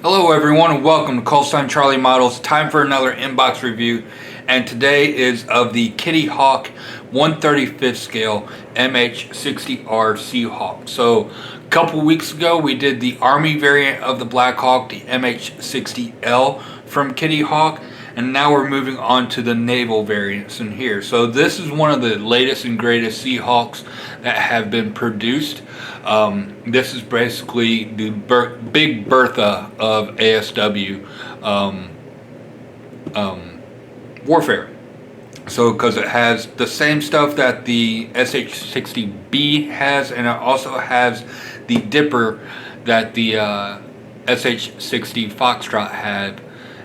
Hello everyone and welcome to Colstein Charlie Models. Time for another inbox review, and today is of the Kitty Hawk 1/35th scale MH-60R Seahawk. So a couple weeks ago we did the Army variant of the Black Hawk, the MH-60L from Kitty Hawk, and now we're moving on to the naval variants in here. So this is one of the latest and greatest Seahawks that have been produced. This is basically the Big Bertha of ASW warfare. So because it has the same stuff that the SH-60B has, and it also has the dipper that the SH-60 Foxtrot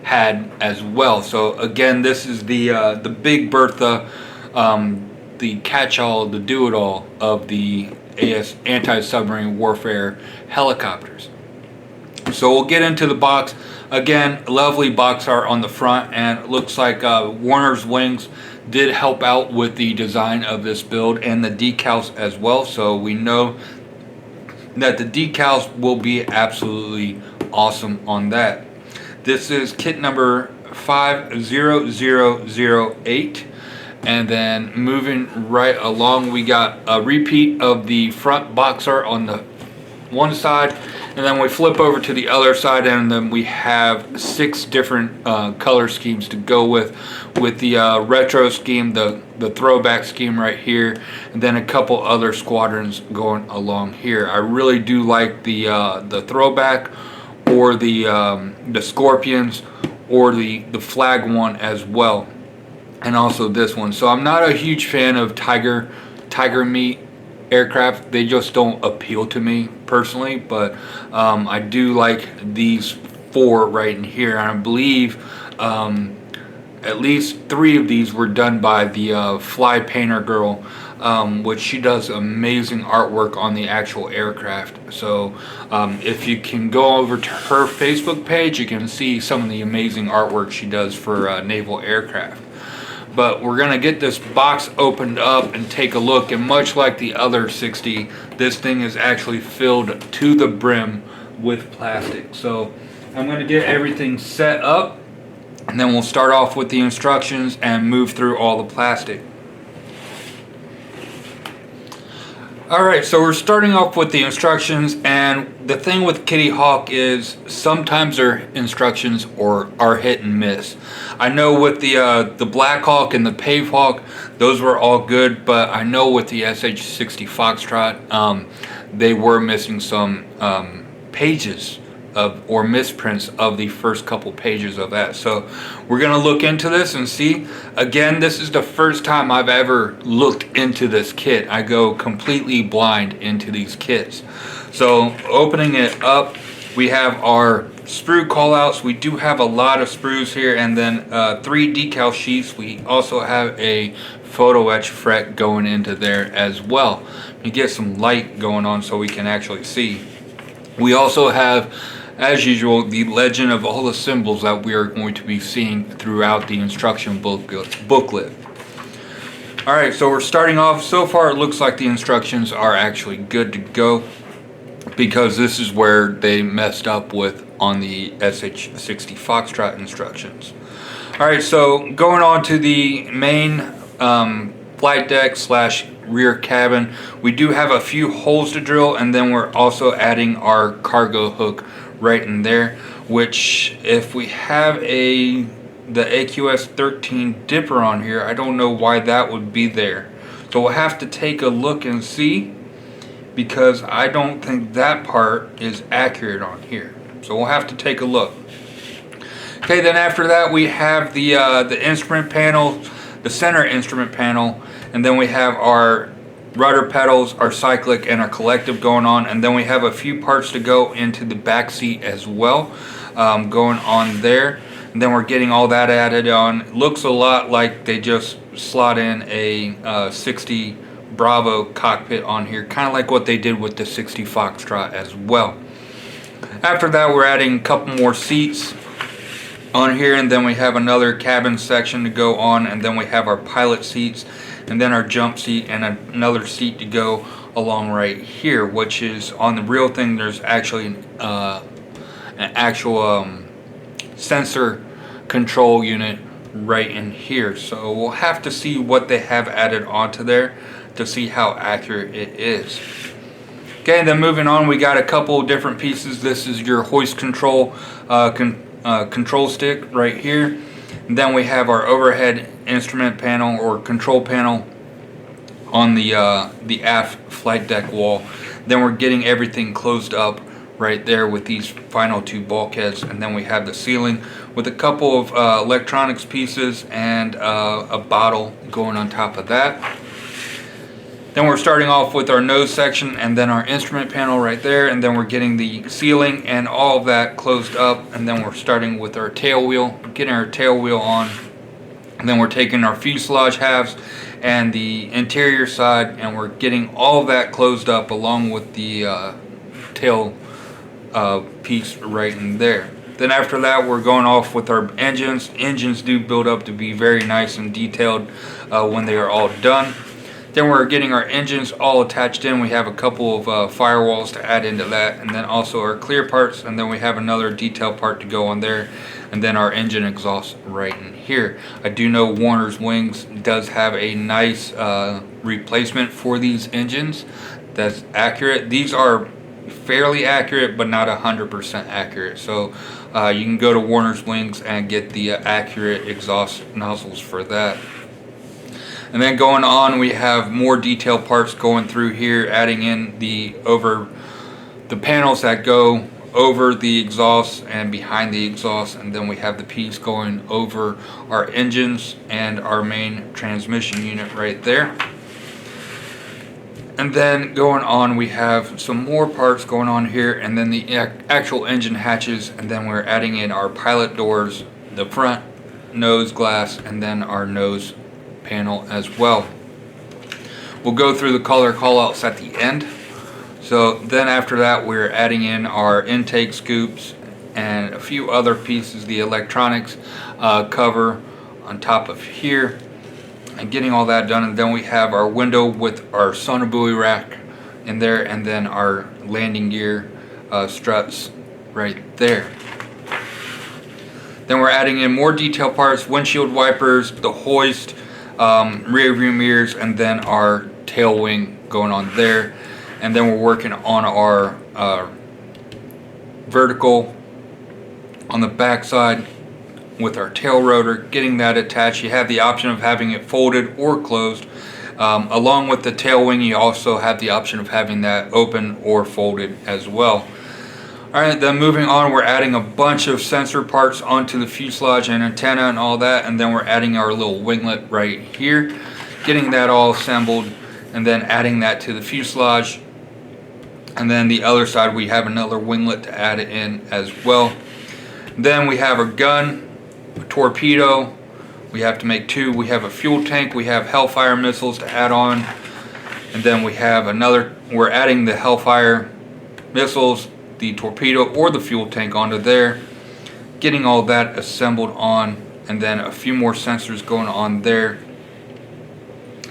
had as well. So again, this is the Big Bertha, the catch-all, the do-it-all of the anti-submarine warfare helicopters. So we'll get into the box. Again, lovely box art on the front, and it looks like Warner's Wings did help out with the design of this build and the decals as well. So we know that the decals will be absolutely awesome on that. This is kit number 50008. And then moving right along, we got a repeat of the front box art on the one side, and then we flip over to the other side, and then we have 6 different color schemes to go with the retro scheme, the throwback scheme right here, and then a couple other squadrons going along here. I really do like the throwback, or the Scorpions, or the flag one as well, and also this one. So I'm not a huge fan of tiger meat aircraft. They just don't appeal to me personally, but I do like these 4 right in here, and I believe at least 3 of these were done by the Fly Painter girl, which she does amazing artwork on the actual aircraft. So if you can go over to her Facebook page, you can see some of the amazing artwork she does for naval aircraft. But we're going to get this box opened up and take a look, and much like the other 60, this thing is actually filled to the brim with plastic. So I'm going to get everything set up, and then we'll start off with the instructions and move through all the plastic. Alright, so we're starting off with the instructions, and the thing with Kitty Hawk is sometimes their instructions are hit and miss. I know with the Black Hawk and the Pave Hawk, those were all good, but I know with the SH-60 Foxtrot, they were missing some pages or misprints of the first couple pages of that. So we're going to look into this and see. Again, this is the first time I've ever looked into this kit. I go completely blind into these kits. So opening it up, we have our sprue callouts. We do have a lot of sprues here, and then 3 decal sheets. We also have a photo etch fret going into there as well. You get some light going on so we can actually see. We also have, as usual, the legend of all the symbols that we are going to be seeing throughout the instruction booklet. Alright, so we're starting off. So far it looks like the instructions are actually good to go, because this is where they messed up with on the SH-60 Foxtrot instructions. Alright, so going on to the main flight deck / rear cabin, we do have a few holes to drill, and then we're also adding our cargo hook right in there, which if we have the AQS-13 dipper on here, I don't know why that would be there. So we'll have to take a look and see, because I don't think that part is accurate on here. So we'll have to take a look. Okay, then after that we have the instrument panel, the center instrument panel, and then we have our rudder pedals, our cyclic, and our collective going on, and then we have a few parts to go into the back seat as well, going on there, and then we're getting all that added on. It looks a lot like they just slot in a 60 Bravo cockpit on here, kind of like what they did with the 60 Foxtrot as well. After that, we're adding a couple more seats on here, and then we have another cabin section to go on, and then we have our pilot seats, and then our jump seat, and another seat to go along right here, which is on the real thing. There's actually an actual sensor control unit right in here. So we'll have to see what they have added onto there to see how accurate it is. Okay, then moving on, we got a couple different pieces. This is your hoist control control stick right here. And then we have our overhead instrument panel or control panel on the aft flight deck wall. Then we're getting everything closed up right there with these final two bulkheads, and then we have the ceiling with a couple of electronics pieces and a bottle going on top of that. Then we're starting off with our nose section and then our instrument panel right there, and then we're getting the ceiling and all of that closed up, and then we're starting with our tail wheel, getting our tail wheel on, and then we're taking our fuselage halves and the interior side, and we're getting all of that closed up along with the tail piece right in there. Then after that, we're going off with our engines. Engines do build up to be very nice and detailed when they are all done. Then we're getting our engines all attached in. We have a couple of firewalls to add into that, and then also our clear parts, and then we have another detail part to go on there, and then our engine exhaust right in here. I do know Warner's Wings does have a nice replacement for these engines that's accurate. These are fairly accurate, but not 100% accurate. So you can go to Warner's Wings and get the accurate exhaust nozzles for that. And then going on, we have more detail parts going through here, adding in the panels that go over the exhaust and behind the exhaust, and then we have the piece going over our engines and our main transmission unit right there. And then going on, we have some more parts going on here, and then the actual engine hatches, and then we're adding in our pilot doors, the front nose glass, and then our nose panel as well. We'll go through the color callouts at the end. So then after that, we're adding in our intake scoops and a few other pieces, the electronics cover on top of here, and getting all that done. And then we have our window with our sonobuoy rack in there, and then our landing gear struts right there. Then we're adding in more detail parts, windshield wipers, the hoist, rear view mirrors, and then our tail wing going on there. And then we're working on our vertical on the back side with our tail rotor, getting that attached. You have the option of having it folded or closed. Along with the tail wing, you also have the option of having that open or folded as well. Alright, then moving on, we're adding a bunch of sensor parts onto the fuselage and antenna and all that, and then we're adding our little winglet right here, getting that all assembled, and then adding that to the fuselage. And then the other side, we have another winglet to add it in as well. Then we have our gun, a torpedo. We have to make two. We have a fuel tank. We have Hellfire missiles to add on. And then we have another, we're adding the Hellfire missiles, the torpedo, or the fuel tank onto there. Getting all that assembled on, and then a few more sensors going on there.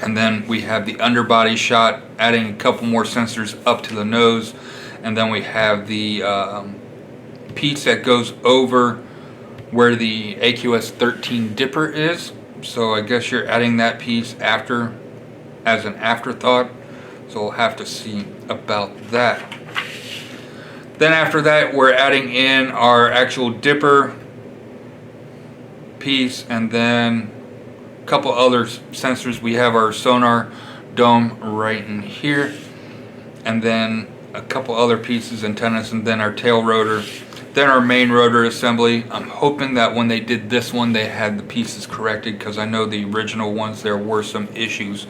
And then we have the underbody shot, adding a couple more sensors up to the nose. And then we have the piece that goes over where the AQS-13 dipper is. So I guess you're adding that piece after, as an afterthought. So we'll have to see about that. Then after that, we're adding in our actual dipper piece, and then a couple other sensors. We have our sonar dome right in here, and then a couple other pieces, antennas, and then our tail rotor, then our main rotor assembly. I'm hoping that when they did this one, they had the pieces corrected, because I know the original ones, there were some issues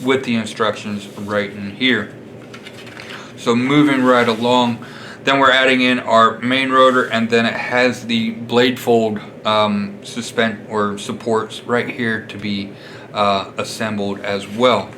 with the instructions right in here. So moving right along, then we're adding in our main rotor, and then it has the blade fold suspend or supports right here to be assembled as well.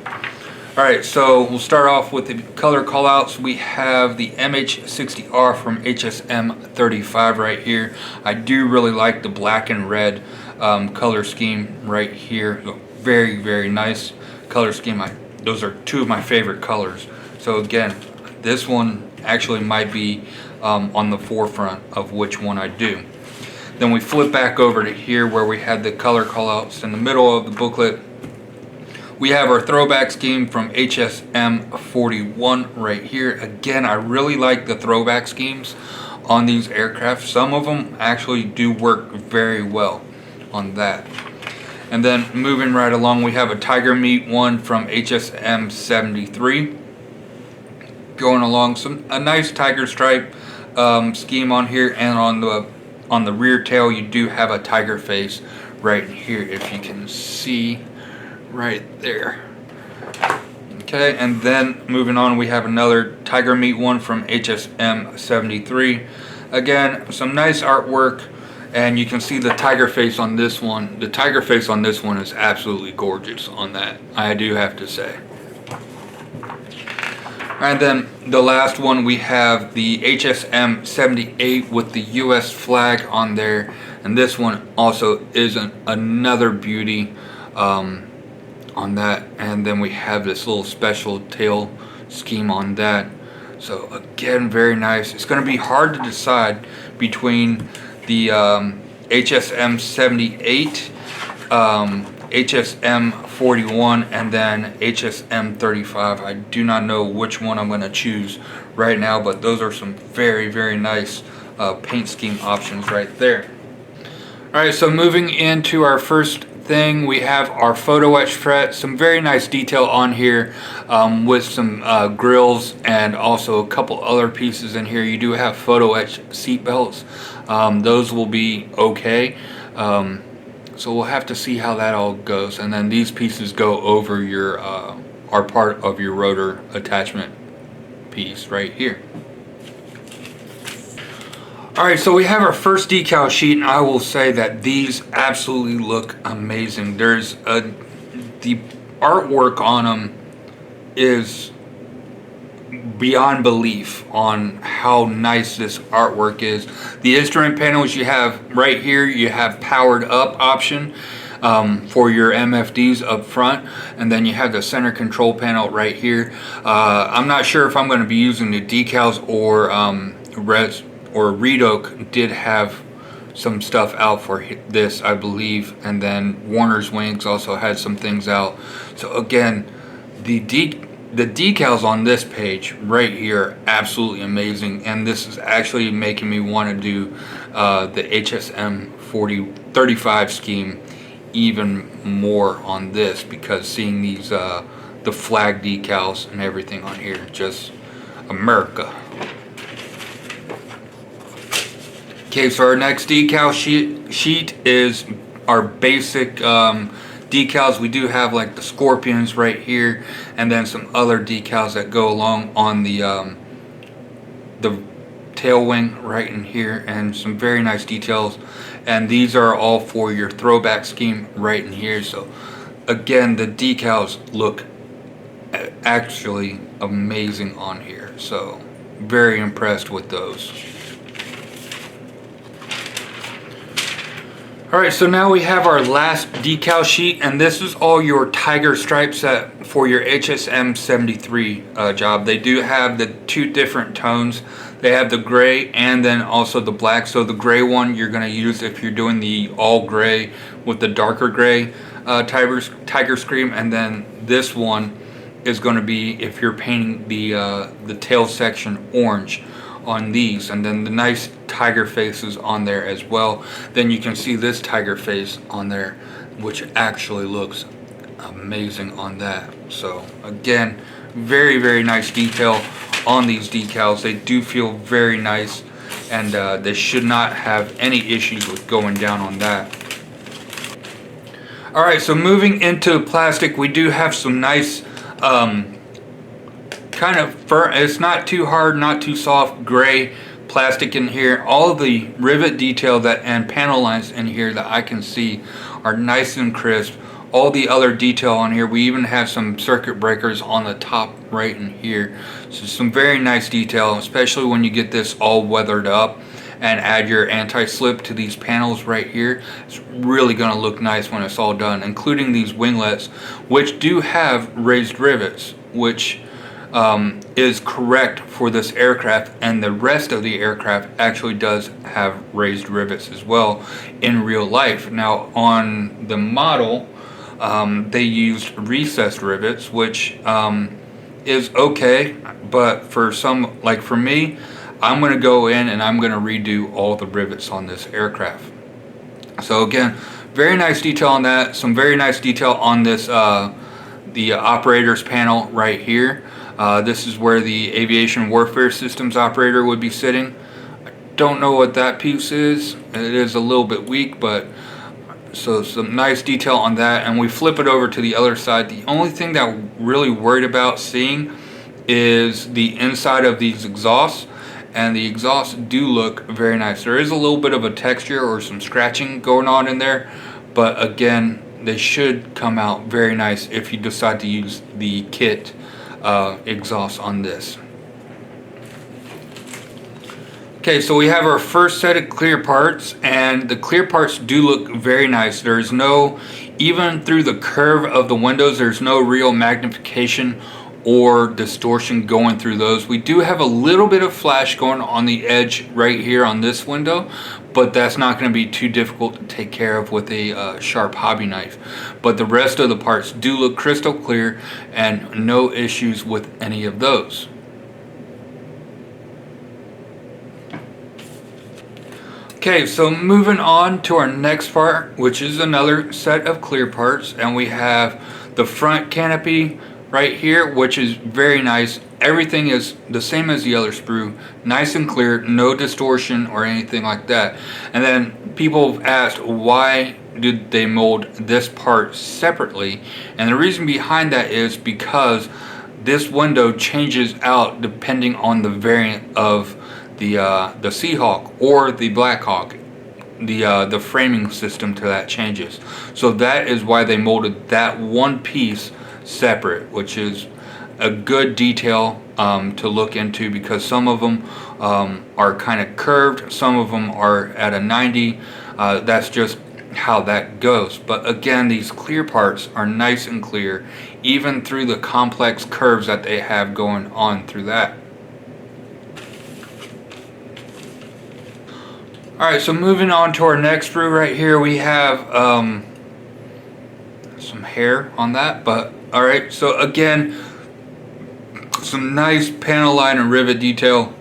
Alright, so we'll start off with the color callouts. We have the MH-60R from HSM 35 right here. I do really like the black and red color scheme right here. Very, very nice color scheme. Those are two of my favorite colors. So again, this one actually might be on the forefront of which one I do. Then we flip back over to here where we had the color callouts in the middle of the booklet. We have our throwback scheme from HSM 41 right here. Again, I really like the throwback schemes on these aircraft. Some of them actually do work very well on that. And then moving right along, we have a Tiger Meat one from HSM 73. Going along, a nice tiger stripe scheme on here, and on the rear tail you do have a tiger face right here, if you can see right there. Okay, and then moving on, we have another Tiger Meat one from HSM 73. Again, some nice artwork, and you can see the tiger face on this one. The tiger face on this one is absolutely gorgeous on that, I do have to say. And then the last one, we have the HSM 78 with the US flag on there, and this one also is another beauty on that. And then we have this little special tail scheme on that. So again, very nice. It's going to be hard to decide between the HSM 78, HSM 41, and then HSM 35. I do not know which one I'm going to choose right now, but those are some very nice paint scheme options right there. Alright, so moving into our first thing, we have our photo etch fret. Some very nice detail on here with some grills and also a couple other pieces in here. You do have photo etch seat belts. Those will be okay. So we'll have to see how that all goes. And then these pieces go over your are part of your rotor attachment piece right here. Alright, so we have our first decal sheet, and I will say that these absolutely look amazing. There's the artwork on them is beyond belief on how nice this artwork is. The instrument panels you have right here, you have powered up option for your MFDs up front, and then you have the center control panel right here. I'm not sure if I'm going to be using the decals or Red Oak did have some stuff out for this, I believe, and then Warner's Wings also had some things out. So again, the decals on this page right here are absolutely amazing, and this is actually making me want to do the HSM 35 scheme even more on this, because seeing these the flag decals and everything on here, just America. Okay, so our next decal sheet is our basic decals. We do have like the scorpions right here, and then some other decals that go along on the tail wing right in here, and some very nice details. And these are all for your throwback scheme right in here. So again, the decals look actually amazing on here. So very impressed with those. Alright, so now we have our last decal sheet, and this is all your tiger stripe set for your HSM 73 job. They do have the two different tones. They have the gray and then also the black. So the gray one you're going to use if you're doing the all gray with the darker gray tiger scream, and then this one is going to be if you're painting the tail section orange on these, and then the nice tiger faces on there as well. Then you can see this tiger face on there, which actually looks amazing on that. So again, very nice detail on these decals. They do feel very nice, and they should not have any issues with going down on that. Alright, so moving into plastic, we do have some nice kind of firm, it's not too hard, not too soft, gray plastic in here. All of the rivet detail and panel lines in here that I can see are nice and crisp. All the other detail on here, we even have some circuit breakers on the top right in here. So some very nice detail, especially when you get this all weathered up and add your anti-slip to these panels right here. It's really going to look nice when it's all done, including these winglets, which do have raised rivets, which is correct for this aircraft, and the rest of the aircraft actually does have raised rivets as well in real life. Now on the model, they used recessed rivets, which is okay, but for some, like for me, I'm going to go in and I'm going to redo all the rivets on this aircraft. So again, very nice detail on that. Some very nice detail on this the operator's panel right here. This is where the aviation warfare systems operator would be sitting. I don't know what that piece is. It is a little bit weak, but so some nice detail on that. And we flip it over to the other side. The only thing that I'm really worried about seeing is the inside of these exhausts. And the exhausts do look very nice. There is a little bit of a texture or some scratching going on in there, but again, they should come out very nice if you decide to use the kit exhaust on this. Okay, so we have our first set of clear parts, and the clear parts do look very nice. There's no, even through the curve of the windows, there's no real magnification or distortion going through those. We do have a little bit of flash going on the edge right here on this window, but that's not going to be too difficult to take care of with a sharp hobby knife. But the rest of the parts do look crystal clear and no issues with any of those. Okay, so moving on to our next part, which is another set of clear parts, and we have the front canopy right here, which is very nice. Everything is the same as the other sprue, nice and clear, no distortion or anything like that. And then people have asked, why did they mold this part separately? And the reason behind that is because this window changes out depending on the variant of the Seahawk or the Black Hawk. The framing system to that changes. So that is why they molded that one piece separate, which is a good detail to look into, because some of them are kind of curved, some of them are at a 90. That's just how that goes. But again, these clear parts are nice and clear, even through the complex curves that they have going on through that. Alright, so moving on to our next sprue right here, we have some hair on that, but alright, so again, some nice panel line and rivet detail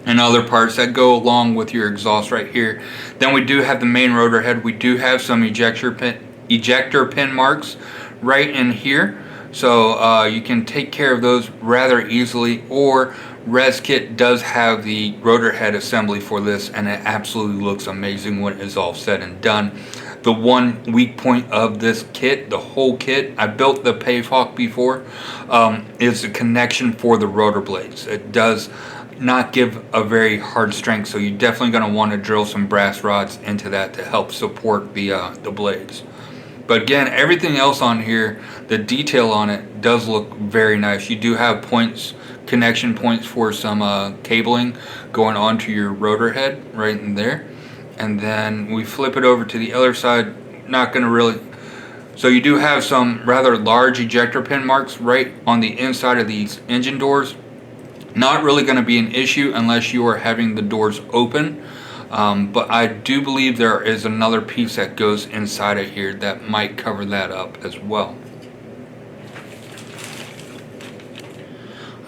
and other parts that go along with your exhaust right here. Then we do have the main rotor head. We do have some ejector pin marks right in here, so you can take care of those rather easily, or ResKit does have the rotor head assembly for this, and it absolutely looks amazing when it's all said and done. The one weak point of this kit, the whole kit, I built the Pavehawk before, is the connection for the rotor blades. It does not give a very hard strength, so you're definitely going to want to drill some brass rods into that to help support the blades. But again, everything else on here, the detail on it does look very nice. You do have points, connection points for some cabling going onto your rotor head right in there. And then we flip it over to the other side, not going to really, so you do have some rather large ejector pin marks right on the inside of these engine doors. Not really going to be an issue unless you are having the doors open, but I do believe there is another piece that goes inside of here that might cover that up as well.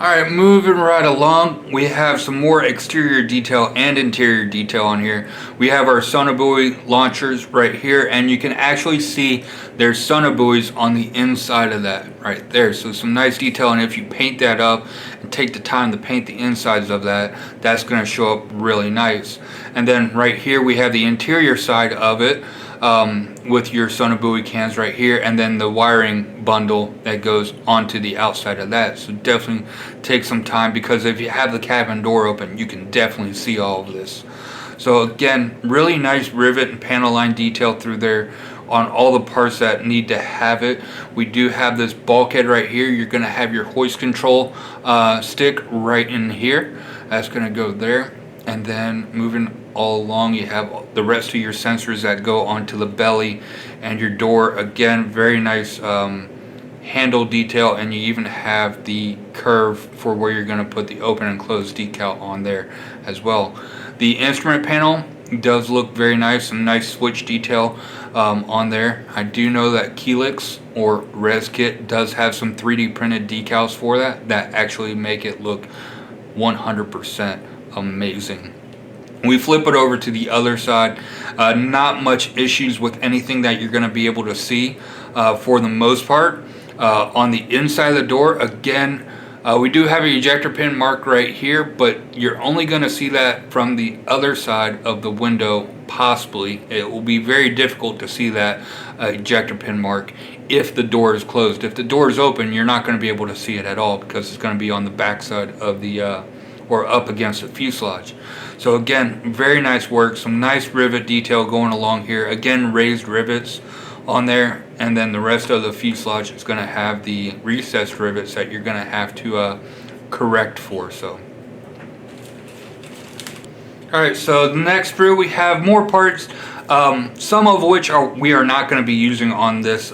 Alright, moving right along, we have some more exterior detail and interior detail on here. We have our sonobuoy launchers right here, and you can actually see there's sonobuoys on the inside of that right there. So some nice detail, and if you paint that up and take the time to paint the insides of that, that's going to show up really nice. And then right here we have the interior side of it, with your sonobuoy cans right here, and then the wiring bundle that goes onto the outside of that. So definitely take some time, because if you have the cabin door open, you can definitely see all of this. So again, really nice rivet and panel line detail through there on all the parts that need to have it. We do have this bulkhead right here. You're going to have your hoist control stick right in here. That's going to go there. And then moving all along, you have the rest of your sensors that go onto the belly and your door. Again, very nice handle detail, and you even have the curve for where you're going to put the open and close decal on there as well. The instrument panel does look very nice, some nice switch detail on there. I do know that Helix or ResKit does have some 3D printed decals for that actually make it look 100% amazing. We flip it over to the other side. Not much issues with anything that you're going to be able to see for the most part. On the inside of the door, again, we do have an ejector pin mark right here, but you're only going to see that from the other side of the window, possibly. It will be very difficult to see that ejector pin mark if the door is closed. If the door is open, you're not going to be able to see it at all because it's going to be on the back side of the or up against the fuselage. So again, very nice work, some nice rivet detail going along here. Again, raised rivets on there, and then the rest of the fuselage is going to have the recessed rivets that you're going to have to correct for. So alright, so the next sprue, we have more parts, some of which we are not going to be using on this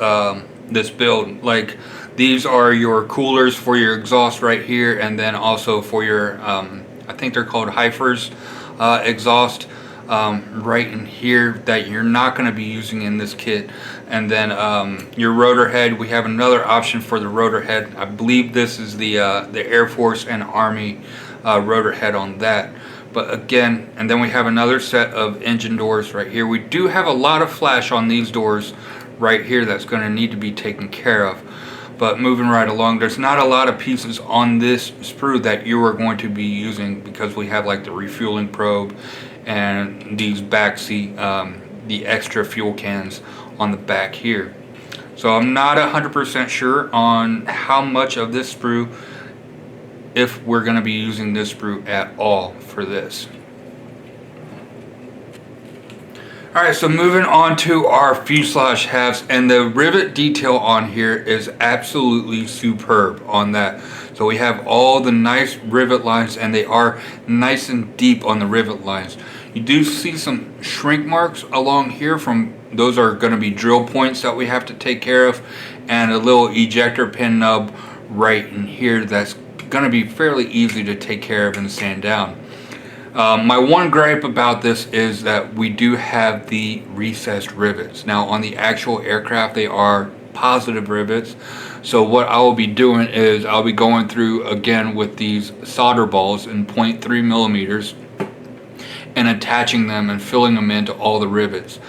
this build. Like, these are your coolers for your exhaust right here, and then also for your I think they're called Heifers exhaust right in here that you're not going to be using in this kit. And then your rotor head, we have another option for the rotor head. I believe this is the Air Force and Army rotor head on that. But again, and then we have another set of engine doors right here. We do have a lot of flash on these doors right here that's going to need to be taken care of. But moving right along, there's not a lot of pieces on this sprue that you are going to be using, because we have like the refueling probe and these backseat, the extra fuel cans on the back here. So I'm not 100% sure on how much of this sprue, if we're going to be using this sprue at all for this. Alright, so moving on to our fuselage halves, and the rivet detail on here is absolutely superb on that. So we have all the nice rivet lines, and they are nice and deep on the rivet lines. You do see some shrink marks along here from, those are going to be drill points that we have to take care of, and a little ejector pin nub right in here that's going to be fairly easy to take care of and sand down. My one gripe about this is that we do have the recessed rivets. Now on the actual aircraft, they are positive rivets. So what I will be doing is I'll be going through again with these solder balls in 0.3 millimeters and attaching them and filling them into all the rivets.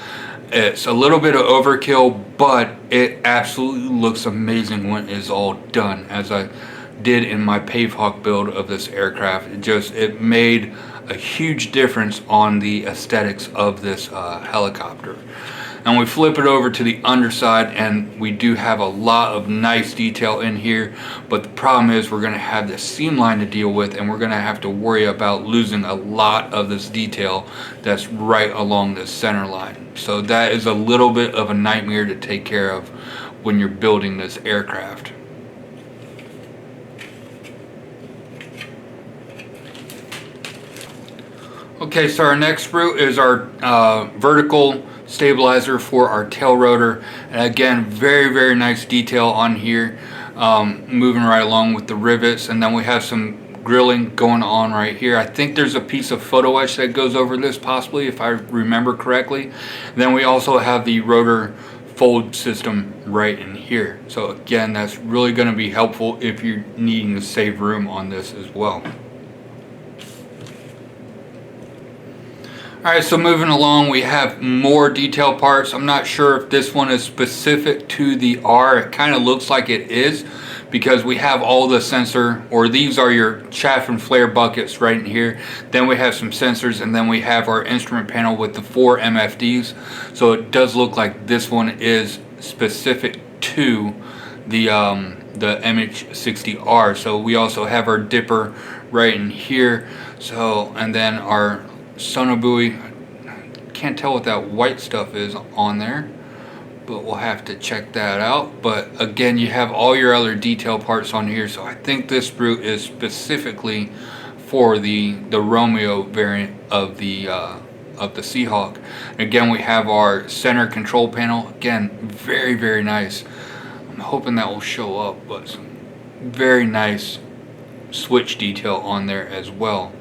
It's a little bit of overkill, but it absolutely looks amazing when it's all done, as I did in my Pavehawk build of this aircraft. It made a huge difference on the aesthetics of this helicopter. And we flip it over to the underside, and we do have a lot of nice detail in here, but the problem is we're going to have this seam line to deal with, and we're going to have to worry about losing a lot of this detail that's right along the center line. So that is a little bit of a nightmare to take care of when you're building this aircraft. Okay, so our next sprue is our vertical stabilizer for our tail rotor, and again, very nice detail on here, moving right along with the rivets. And then we have some grilling going on right here. I think there's a piece of photo etch that goes over this, possibly, if I remember correctly. And then we also have the rotor fold system right in here. So again, that's really going to be helpful if you're needing to save room on this as well. Alright, so moving along, we have more detail parts. I'm not sure if this one is specific to the R. It kind of looks like it is, because we have all the sensor, or these are your chaff and flare buckets right in here. Then we have some sensors, and then we have our instrument panel with the 4 MFDs. So it does look like this one is specific to the MH-60R. So we also have our dipper right in here. So, and then our sonobuoy. Can't tell what that white stuff is on there, but we'll have to check that out. But again, you have all your other detail parts on here. So I think this sprue is specifically for the Romeo variant of the Seahawk. Again, we have our center control panel. Again, very nice. I'm hoping that will show up, but some very nice switch detail on there as well.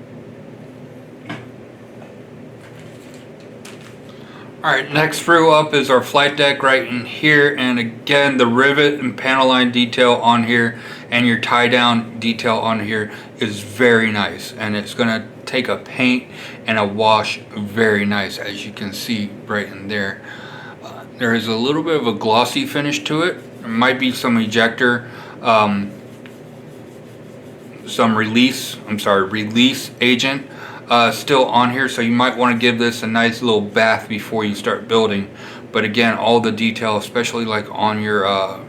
Alright, next sprue up is our flight deck right in here, and again the rivet and panel line detail on here and your tie down detail on here is very nice, and it's going to take a paint and a wash very nice, as you can see right in there. There is a little bit of a glossy finish to it. There might be some ejector, some release agent still on here, so you might want to give this a nice little bath before you start building. But again, all the detail, especially like on your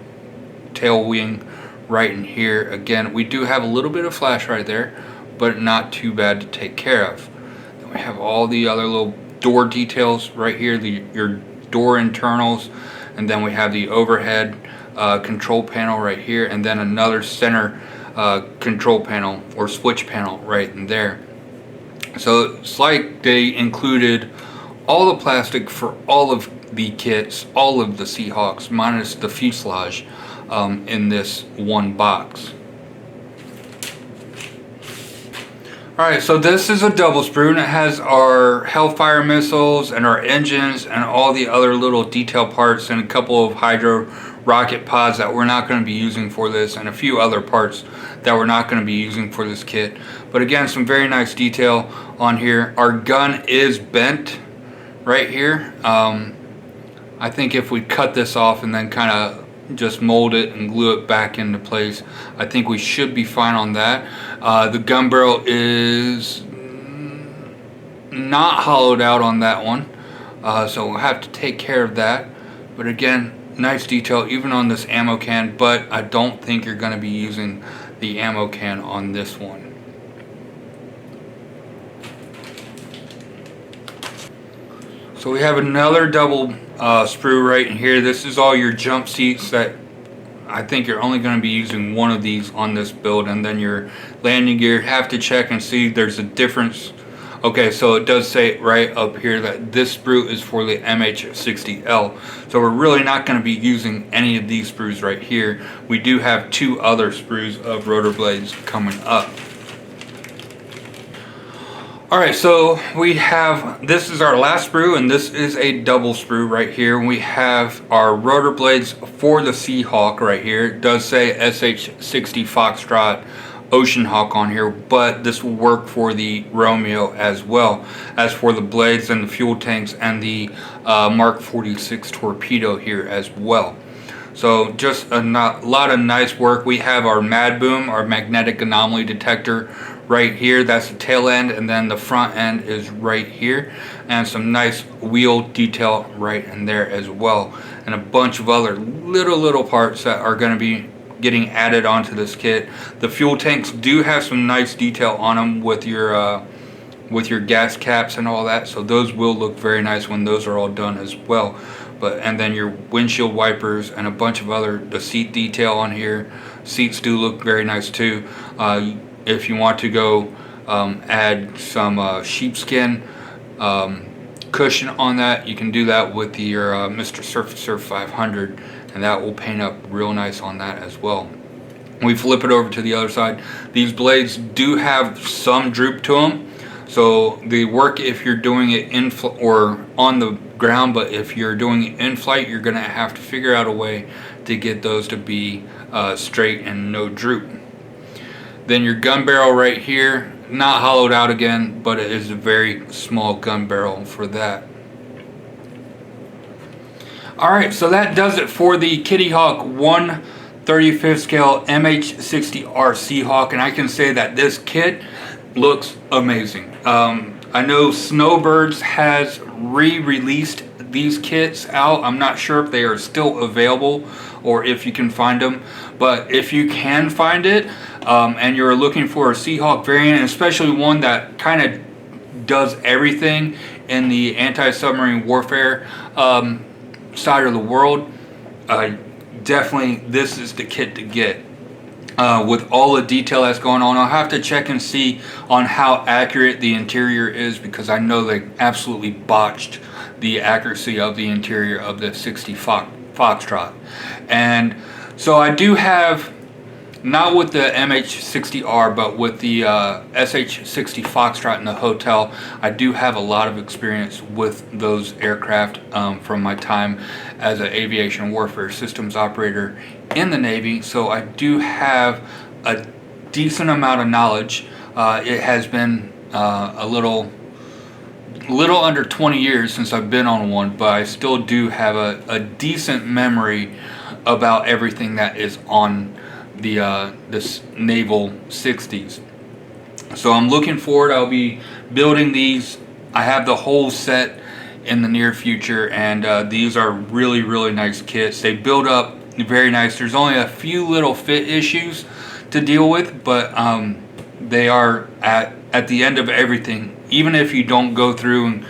tail wing right in here, again we do have a little bit of flash right there, but not too bad to take care of. Then we have all the other little door details right here, your door internals, and then we have the overhead control panel right here, and then another center control panel or switch panel right in there. So it's like they included all the plastic for all of the kits, all of the Seahawks, minus the fuselage in this one box. Alright, so this is a double sprue, and it has our Hellfire missiles and our engines and all the other little detail parts and a couple of hydro rocket pods that we're not going to be using for this, and a few other parts that we're not going to be using for this kit. But again, some very nice detail on here. Our gun is bent right here. I think if we cut this off and then kind of just mold it and glue it back into place, I think we should be fine on that. The gun barrel is not hollowed out on that one, so we'll have to take care of that. But again, nice detail even on this ammo can, but I don't think you're going to be using the ammo can on this one. So we have another double sprue right in here. This is all your jump seats that I think you're only going to be using one of these on this build, and then your landing gear. Have to check and see there's a difference. Okay, so it does say right up here that this sprue is for the MH-60L. So we're really not going to be using any of these sprues right here. We do have two other sprues of rotor blades coming up. Alright, so we have, this is our last sprue, and this is a double sprue right here. We have our rotor blades for the Seahawk right here. It does say SH60 Foxtrot Ocean Hawk on here, but this will work for the Romeo as well as for the blades and the fuel tanks and the Mark 46 torpedo here as well. So just a lot of nice work. We have our Mad Boom, our magnetic anomaly detector right here. That's the tail end, and then the front end is right here, and some nice wheel detail right in there as well, and a bunch of other little parts that are going to be getting added onto this kit. The fuel tanks do have some nice detail on them with your gas caps and all that, so those will look very nice when those are all done as well. But and then your windshield wipers and a bunch of other, the seat detail on here. Seats do look very nice too. If you want to go add some sheepskin cushion on that, you can do that with your Mr. Surf 500, and that will paint up real nice on that as well. We flip it over to the other side. These blades do have some droop to them, so they work if you're doing it in or on the ground, but if you're doing it in flight, you're gonna have to figure out a way to get those to be straight and no droop. Then your gun barrel right here, not hollowed out again, but it is a very small gun barrel for that. Alright, so that does it for the Kitty Hawk 1/35 scale MH-60R Seahawk, and I can say that this kit looks amazing. I know Snowbirds has re-released these kits out. I'm not sure if they are still available or if you can find them, but if you can find it and you're looking for a Seahawk variant, especially one that kind of does everything in the anti-submarine warfare side of the world, definitely this is the kit to get. With all the detail that's going on, I'll have to check and see on how accurate the interior is, because I know they absolutely botched the accuracy of the interior of the 60 Foxtrot. And So I do have, not with the MH-60R, but with the SH-60 Foxtrot in the hotel, I do have a lot of experience with those aircraft from my time as an aviation warfare systems operator in the Navy. So I do have a decent amount of knowledge. It has been a little under 20 years since I've been on one, but I still do have a decent memory about everything that is on this naval 60s. So I'm looking forward. I'll be building these. I have the whole set in the near future, and these are really nice kits. They build up very nice. There's only a few little fit issues to deal with, but they are at the end of everything. Even if you don't go through and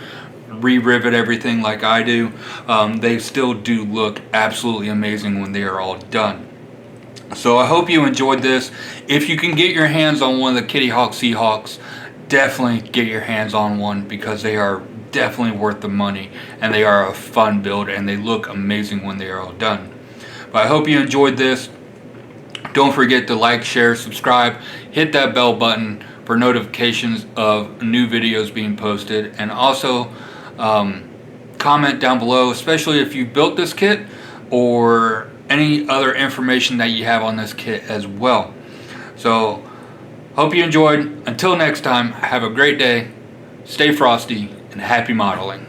re-rivet everything like I do, they still do look absolutely amazing when they are all done. So I hope you enjoyed this. If you can get your hands on one of the Kitty Hawk Seahawks, definitely get your hands on one, because they are definitely worth the money, and they are a fun build, and they look amazing when they are all done. But I hope you enjoyed this. Don't forget to like, share, subscribe, hit that bell button for notifications of new videos being posted, and also comment down below, especially if you built this kit or any other information that you have on this kit as well. So hope you enjoyed. Until next time, have a great day, stay frosty, and happy modeling.